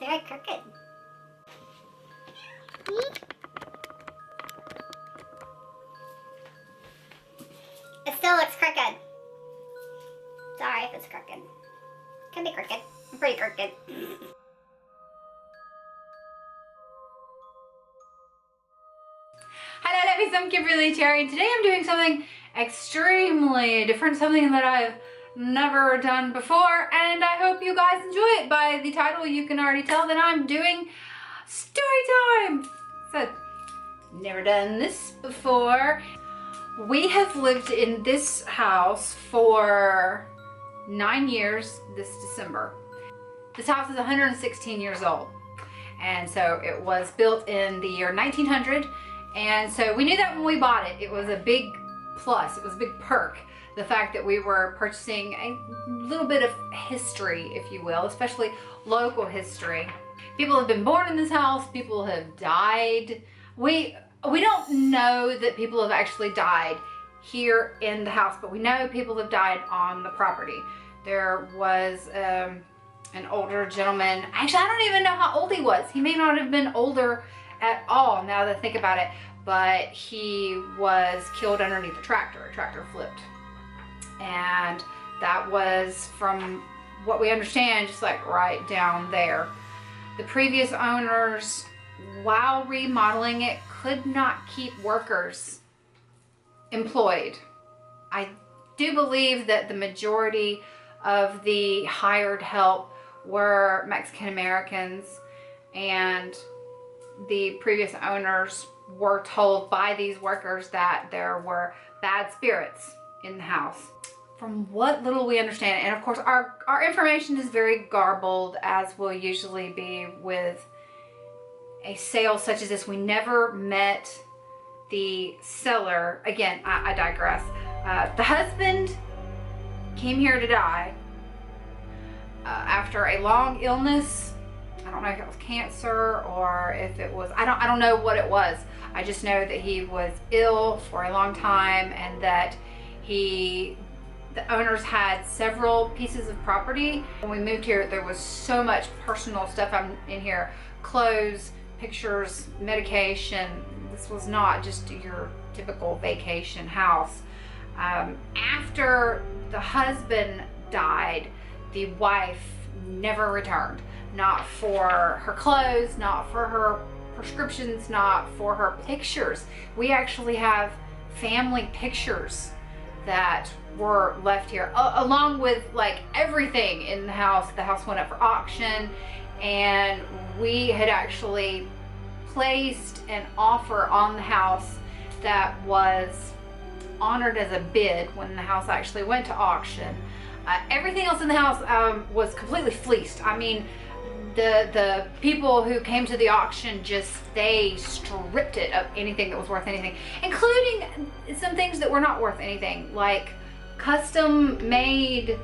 very crooked. It still looks crooked. Sorry if it's crooked. Can be crooked. I'm pretty crooked. Hello Ladies, I'm Kimberly Terry, and today I'm doing something extremely different, something that I've never done before, and I hope you guys enjoy it. By the title you can already tell that I'm doing story time. So, never done this before. We have lived in this house for 9 years this December. This house is 116 years old, and so it was built in the year 1900. And so we knew that when we bought it, it was a big plus, it was a big perk. The fact that we were purchasing a little bit of history, if you will, especially local history. People have been born in this house, people have died. We don't know that people have actually died here in the house, but we know people have died on the property. There was an older gentleman, actually I don't even know how old he was. He may not have been older at all now that I think about it, but he was killed underneath a tractor. A tractor flipped, and that was, from what we understand, just like right down there. The previous owners, while remodeling it, could not keep workers employed. I do believe that the majority of the hired help were Mexican Americans, and the previous owners were told by these workers that there were bad spirits in the house. From what little we understand, and of course our information is very garbled, as will usually be with a sale such as this. We never met the seller. Again, I digress. The husband came here to die after a long illness. I don't know if it was cancer or if it was, I don't know what it was. I just know that he was ill for a long time, and that the owners had several pieces of property. When we moved here, there was so much personal stuff in here. Clothes, pictures, medication. This was not just your typical vacation house. After the husband died, the wife never returned. Not for her clothes, not for her prescriptions, not for her pictures. We actually have family pictures that were left here, along with like everything in the house. The house went up for auction, and we had actually placed an offer on the house that was honored as a bid when the house actually went to auction. Everything else in the house was completely fleeced. I mean, the people who came to the auction, they stripped it of anything that was worth anything, including some things that were not worth anything, like custom made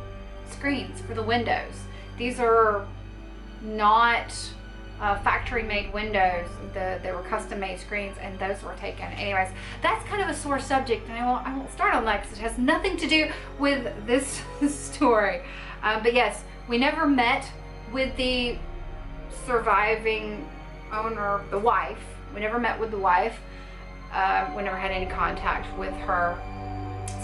screens for the windows. These are not factory made windows. They were custom made screens, and those were taken. Anyways, that's kind of a sore subject, and I won't start on that because it has nothing to do with this story. But yes, we never met with the surviving owner, the wife. We never met with the wife. We never had any contact with her.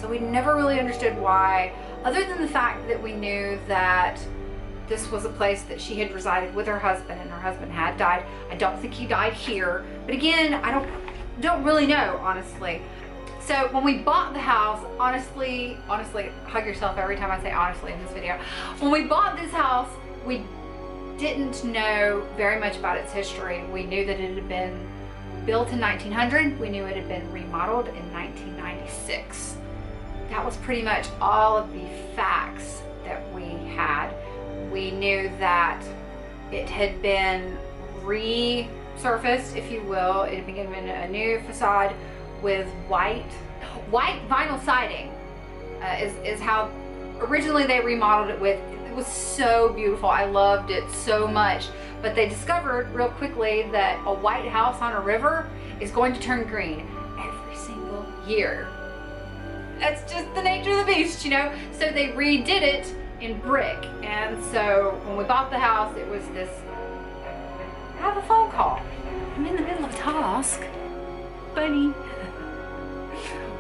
So we never really understood why, other than the fact that we knew that this was a place that she had resided with her husband, and her husband had died. I don't think he died here, but again, I don't really know, honestly. So when we bought the house, honestly, hug yourself every time I say honestly in this video. When we bought this house, we didn't know very much about its history. We knew that it had been built in 1900. We knew it had been remodeled in 1996. That was pretty much all of the facts that we had. We knew that it had been resurfaced, if you will. It had been given a new facade with white vinyl siding, is how originally they remodeled it with. It was so beautiful. I loved it so much. But they discovered real quickly that a white house on a river is going to turn green every single year. That's just the nature of the beast, you know? So they redid it in brick. And so when we bought the house, it was this have a phone call. I'm in the middle of a task. Funny.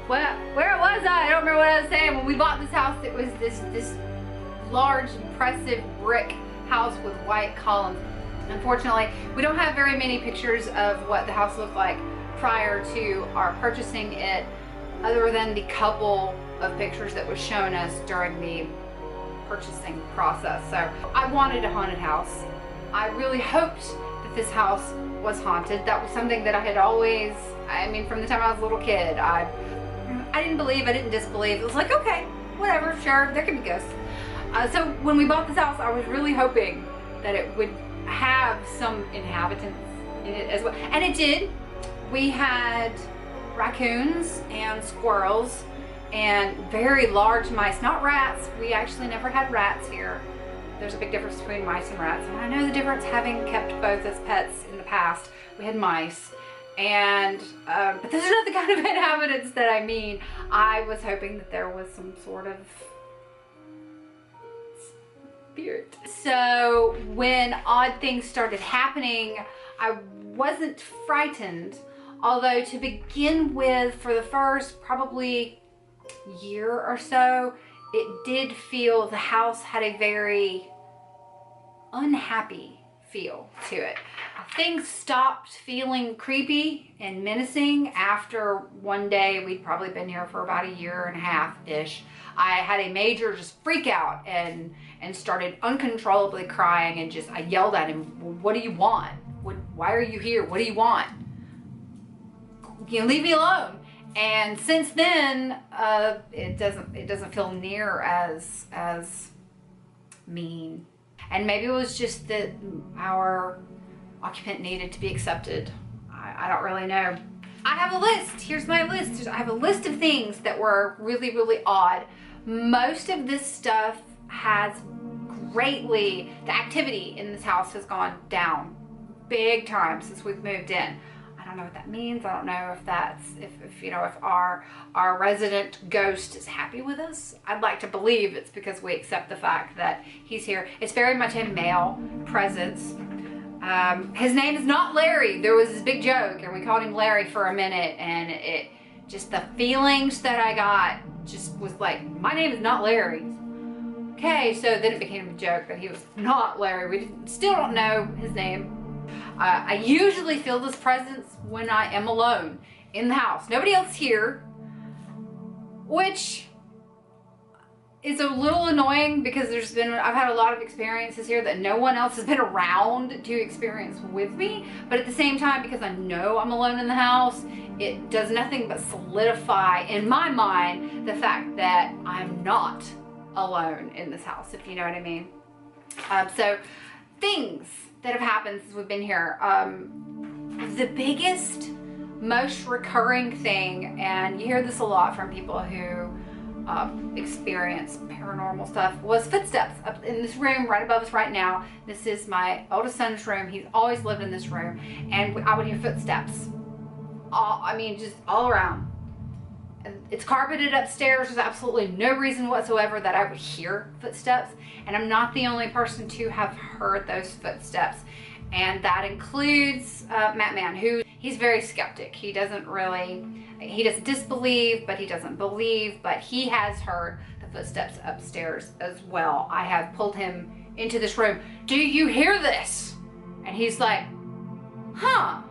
Well, where was I? I don't remember what I was saying. When we bought this house, it was this large, impressive brick house with white columns. Unfortunately, we don't have very many pictures of what the house looked like prior to our purchasing it, other than the couple of pictures that was shown us during the purchasing process. So I wanted a haunted house. I really hoped that this house was haunted. That was something that I had always, I mean, from the time I was a little kid, I didn't believe, I didn't disbelieve. It was like, okay, whatever, sure, there can be ghosts. So when we bought this house, I was really hoping that it would have some inhabitants in it as well. And it did. We had raccoons and squirrels and very large mice, not rats. We actually never had rats here. There's a big difference between mice and rats. And I know the difference, having kept both as pets in the past. We had mice. And, but those are not the kind of inhabitants that I mean. I was hoping that there was some sort of spirit. So when odd things started happening, I wasn't frightened. Although to begin with, for the first probably year or so, it did feel the house had a very unhappy feel to it. Things stopped feeling creepy and menacing after one day. We'd probably been here for about a year and a half-ish. I had a major just freak out and started uncontrollably crying, and I yelled at him, well, what do you want? Why are you here? What do you want? You know, leave me alone. And since then, it doesn't feel near as mean. And maybe it was just that our occupant needed to be accepted. I don't really know. I have a list. Here's my list. I have a list of things that were really, really odd. Most of this stuff has greatly, the activity in this house has gone down big time since we've moved in. I don't know what that means. I don't know if that's, if you know, if our resident ghost is happy with us. I'd like to believe it's because we accept the fact that he's here. It's very much a male presence. His name is not Larry. There was this big joke and we called him Larry for a minute, and it just, the feelings that I got just was like, my name is not Larry. Okay, so then it became a joke that he was not Larry. We still don't know his name. I usually feel this presence when I am alone in the house. Nobody else here, which is a little annoying because I've had a lot of experiences here that no one else has been around to experience with me. But at the same time, because I know I'm alone in the house, it does nothing but solidify in my mind the fact that I'm not alone in this house, if you know what I mean. So things that have happened since we've been here. The biggest, most recurring thing, and you hear this a lot from people who experience paranormal stuff, was footsteps up in this room right above us right now. This is my oldest son's room. He's always lived in this room, and I would hear footsteps. Just all around. It's carpeted upstairs. There's absolutely no reason whatsoever that I would hear footsteps, and I'm not the only person to have heard those footsteps. And that includes Matt Man, who he's very skeptic. He doesn't disbelieve, but he doesn't believe, but he has heard the footsteps upstairs as well. I have pulled him into this room. Do you hear this? And he's like, huh,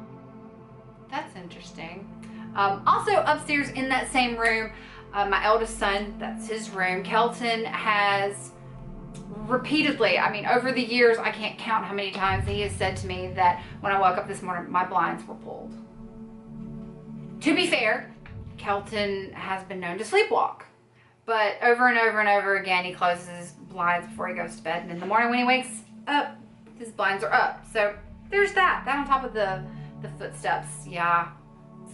that's interesting. Also upstairs in that same room, my eldest son, that's his room, Kelton, has repeatedly, over the years, I can't count how many times he has said to me that when I woke up this morning, my blinds were pulled. To be fair, Kelton has been known to sleepwalk, but over and over and over again, he closes his blinds before he goes to bed, and in the morning when he wakes up, his blinds are up. So there's that. That on top of the footsteps, yeah.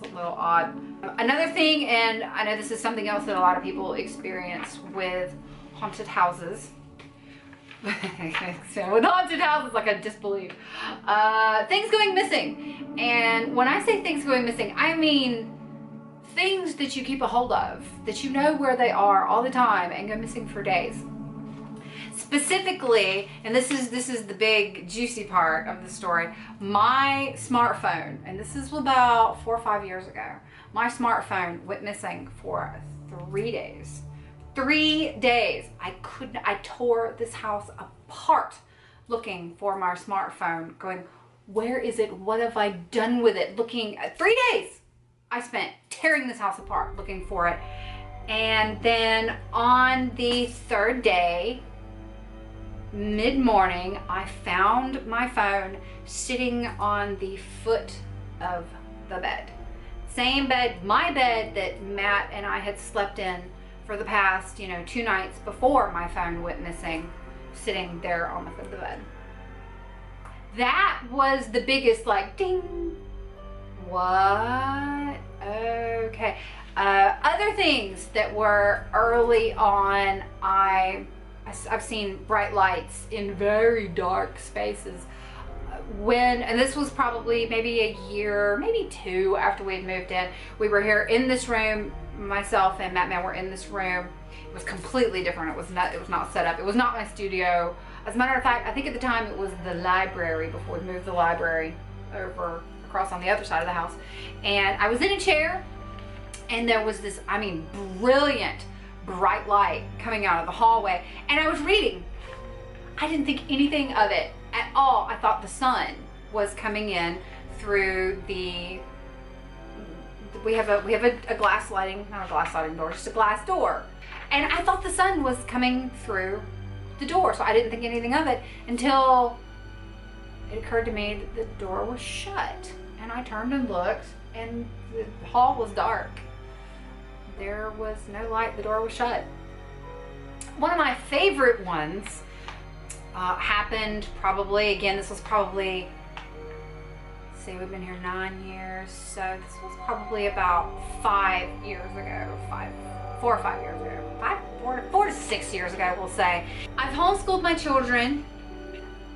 A little odd. Another thing, and I know this is something else that a lot of people experience with haunted houses. So with haunted houses, like I disbelieve. Things going missing. And when I say things going missing, I mean things that you keep a hold of, that you know where they are all the time and go missing for days. Specifically, and this is the big juicy part of the story, my smartphone, and this is about 4 or 5 years ago, my smartphone went missing for 3 days. 3 days. I tore this house apart looking for my smartphone, going, where is it? What have I done with it? Looking at 3 days I spent tearing this house apart looking for it. And then on the 3rd day, mid-morning, I found my phone sitting on the foot of the bed. Same bed, my bed that Matt and I had slept in for the past, 2 nights before my phone went missing, sitting there on the foot of the bed. That was the biggest, like, ding. What? Okay. Other things that were early on, I've seen bright lights in very dark spaces. And this was probably maybe a year, maybe 2 after we had moved in. We were here in this room, myself and Matt were in this room. It was completely different. It was not set up. It was not my studio. As a matter of fact, I think at the time it was the library before we moved the library over across on the other side of the house. And I was in a chair, and there was this, brilliant bright light coming out of the hallway, and I was reading. I didn't think anything of it at all. I thought the sun was coming in through we have a glass sliding, not a glass sliding door, just a glass door. And I thought the sun was coming through the door, so I didn't think anything of it until it occurred to me that the door was shut. And I turned and looked, and the hall was dark. There was no light, the door was shut. One of my favorite ones happened probably, again, this was probably, see, we've been here 9 years, so this was probably about 5 years ago, 4 or 5 years ago, 4 to 6 years ago, we'll say. I've homeschooled my children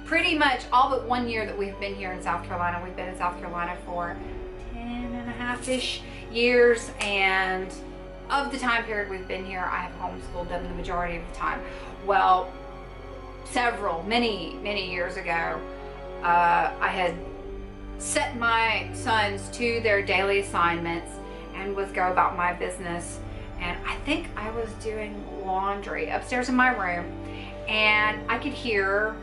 pretty much all but 1 year that we've been here in South Carolina. We've been in South Carolina for 10.5-ish years, and of the time period we've been here, I have homeschooled them the majority of the time. Well, many years ago, I had set my sons to their daily assignments and was go about my business. And I think I was doing laundry upstairs in my room, and I could hear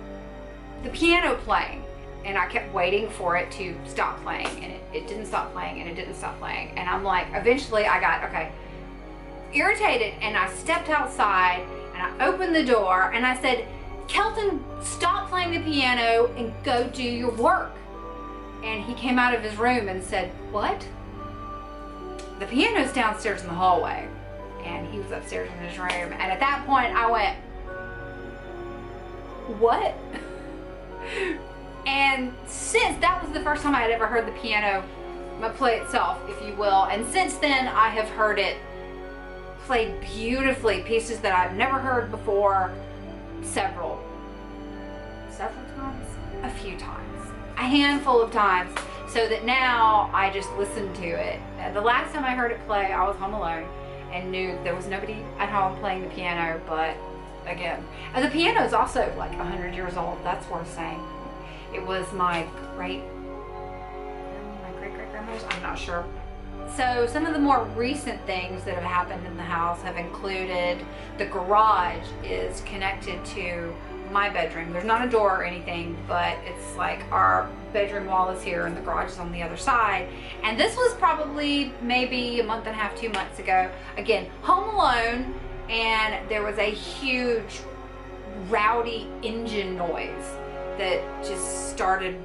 the piano playing, and I kept waiting for it to stop playing, and it didn't stop playing, and it didn't stop playing. And I'm like, eventually I got irritated, and I stepped outside and I opened the door and I said, Kelton, stop playing the piano and go do your work. And he came out of his room and said, what? The piano's downstairs in the hallway. And he was upstairs in his room. And at that point I went, what? And since that was the first time I had ever heard the piano play itself, if you will, and since then I have heard it played beautifully, pieces that I've never heard before, several times, a few times, a handful of times, so that now I just listen to it. The last time I heard it play, I was home alone and knew there was nobody at home playing the piano. But again, the piano is also like 100 years old. That's worth saying. It was my great grandmother's, I'm not sure. So some of the more recent things that have happened in the house have included the garage is connected to my bedroom. There's not a door or anything, but it's like our bedroom wall is here and the garage is on the other side. And this was probably maybe a month and a half, 2 months ago. Again, home alone, and there was a huge rowdy engine noise that just started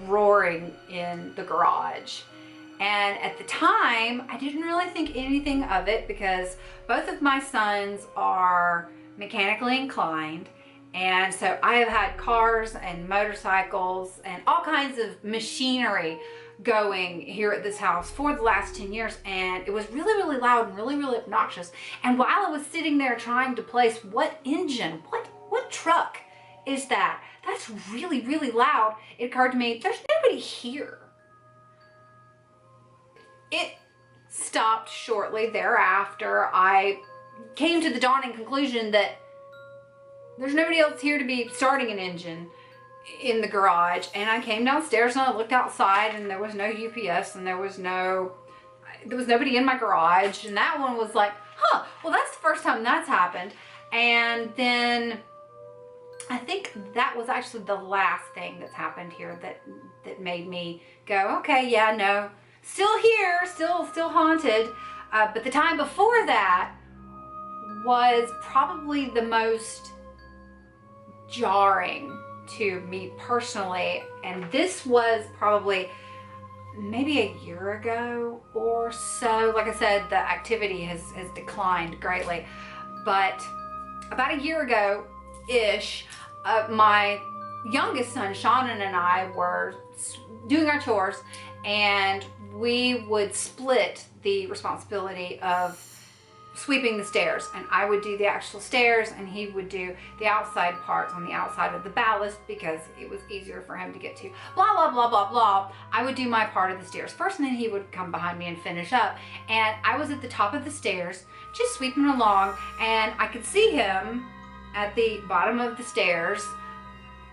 roaring in the garage. And at the time, I didn't really think anything of it because both of my sons are mechanically inclined. And so I have had cars and motorcycles and all kinds of machinery going here at this house for the last 10 years. And it was really, really loud and really, really obnoxious. And while I was sitting there trying to place what engine, what truck is that? That's really, really loud. It occurred to me, there's nobody here. It stopped shortly thereafter. I came to the dawning conclusion that there's nobody else here to be starting an engine in the garage. And I came downstairs and I looked outside and there was no UPS and there was nobody in my garage. And that one was like, huh, well, that's the first time that's happened. And then I think that was actually the last thing that's happened here that made me go, okay, yeah, no, still here, still haunted. But the time before that was probably the most jarring to me personally. And this was probably maybe a year ago or so. Like I said, the activity has declined greatly. But about a year ago-ish, my youngest son, Shannon, and I were doing our chores, and we would split the responsibility of sweeping the stairs, and I would do the actual stairs and he would do the outside parts on the outside of the ballast because it was easier for him to get to. Blah, blah, blah, blah, blah. I would do my part of the stairs first and then he would come behind me and finish up. And I was at the top of the stairs just sweeping along, and I could see him at the bottom of the stairs,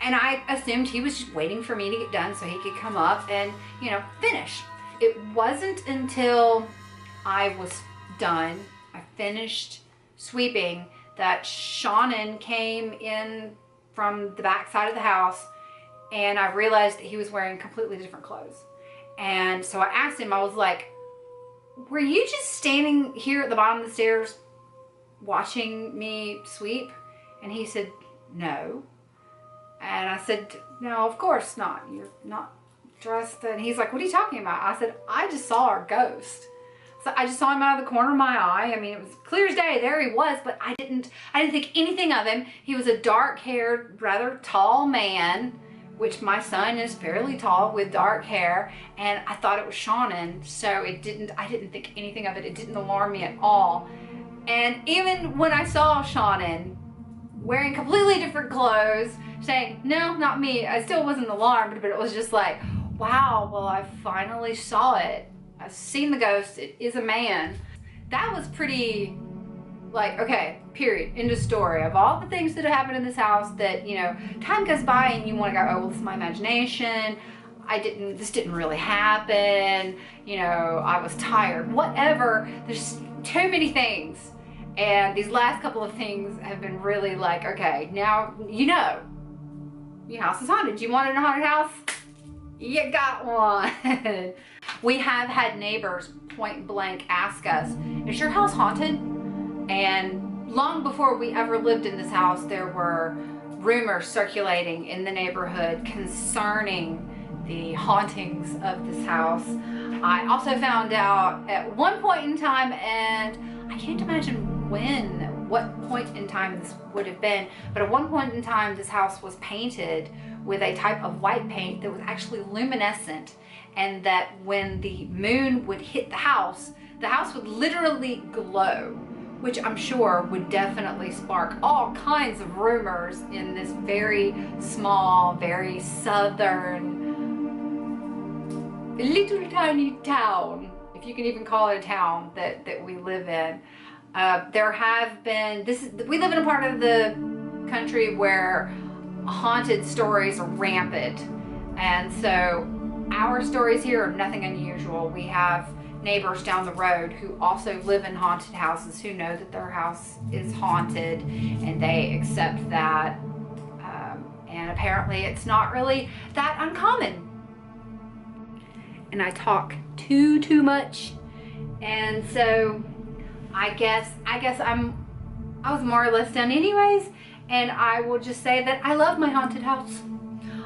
and I assumed he was just waiting for me to get done so he could come up and, finish. It wasn't until I was done, I finished sweeping, that Shannon came in from the back side of the house, and I realized that he was wearing completely different clothes. And so I asked him, I was like, were you just standing here at the bottom of the stairs watching me sweep? And he said, no. And I said, no, of course not. You're not dressed. And he's like, what are you talking about? I said, I just saw our ghost. So I just saw him out of the corner of my eye. I mean, it was clear as day. There he was, but I didn't think anything of him. He was a dark-haired, rather tall man, which my son is fairly tall with dark hair, and I thought it was Shannon. So I didn't think anything of it. It didn't alarm me at all. And even when I saw Shannon wearing completely different clothes, saying, no, not me, I still wasn't alarmed, but it was just like, wow, well, I finally saw it. I've seen the ghost. It is a man. That was pretty, like, okay, period, end of story. Of all the things that have happened in this house that, time goes by and you want to go, oh, well, this is my imagination. This didn't really happen. I was tired, whatever. There's too many things. And these last couple of things have been really like, okay, now your house is haunted. You wanted a haunted house? You got one. We have had neighbors point blank ask us, is your house haunted? And long before we ever lived in this house, there were rumors circulating in the neighborhood concerning the hauntings of this house. I also found out at one point in time, and I can't imagine what point in time this would have been, but at one point in time this house was painted with a type of white paint that was actually luminescent, and that when the moon would hit the house would literally glow, which I'm sure would definitely spark all kinds of rumors in this very small, very southern, little tiny town, if you can even call it a town, that we live in. There have been, we live in a part of the country where haunted stories are rampant, and so our stories here are nothing unusual. We have neighbors down the road who also live in haunted houses who know that their house is haunted, and they accept that, and apparently it's not really that uncommon. And I talk too much, and so I guess I was more or less done anyways, and I will just say that I love my haunted house.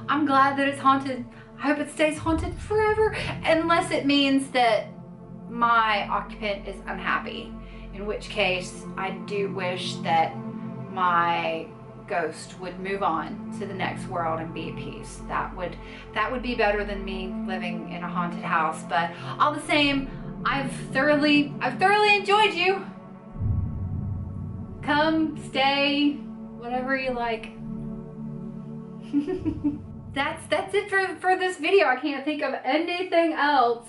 I'm glad that it's haunted. I hope it stays haunted forever, unless it means that my occupant is unhappy, in which case I do wish that my ghost would move on to the next world and be at peace. That would be better than me living in a haunted house. But all the same, I've thoroughly enjoyed you. Come, stay, whatever you like. That's it for this video. I can't think of anything else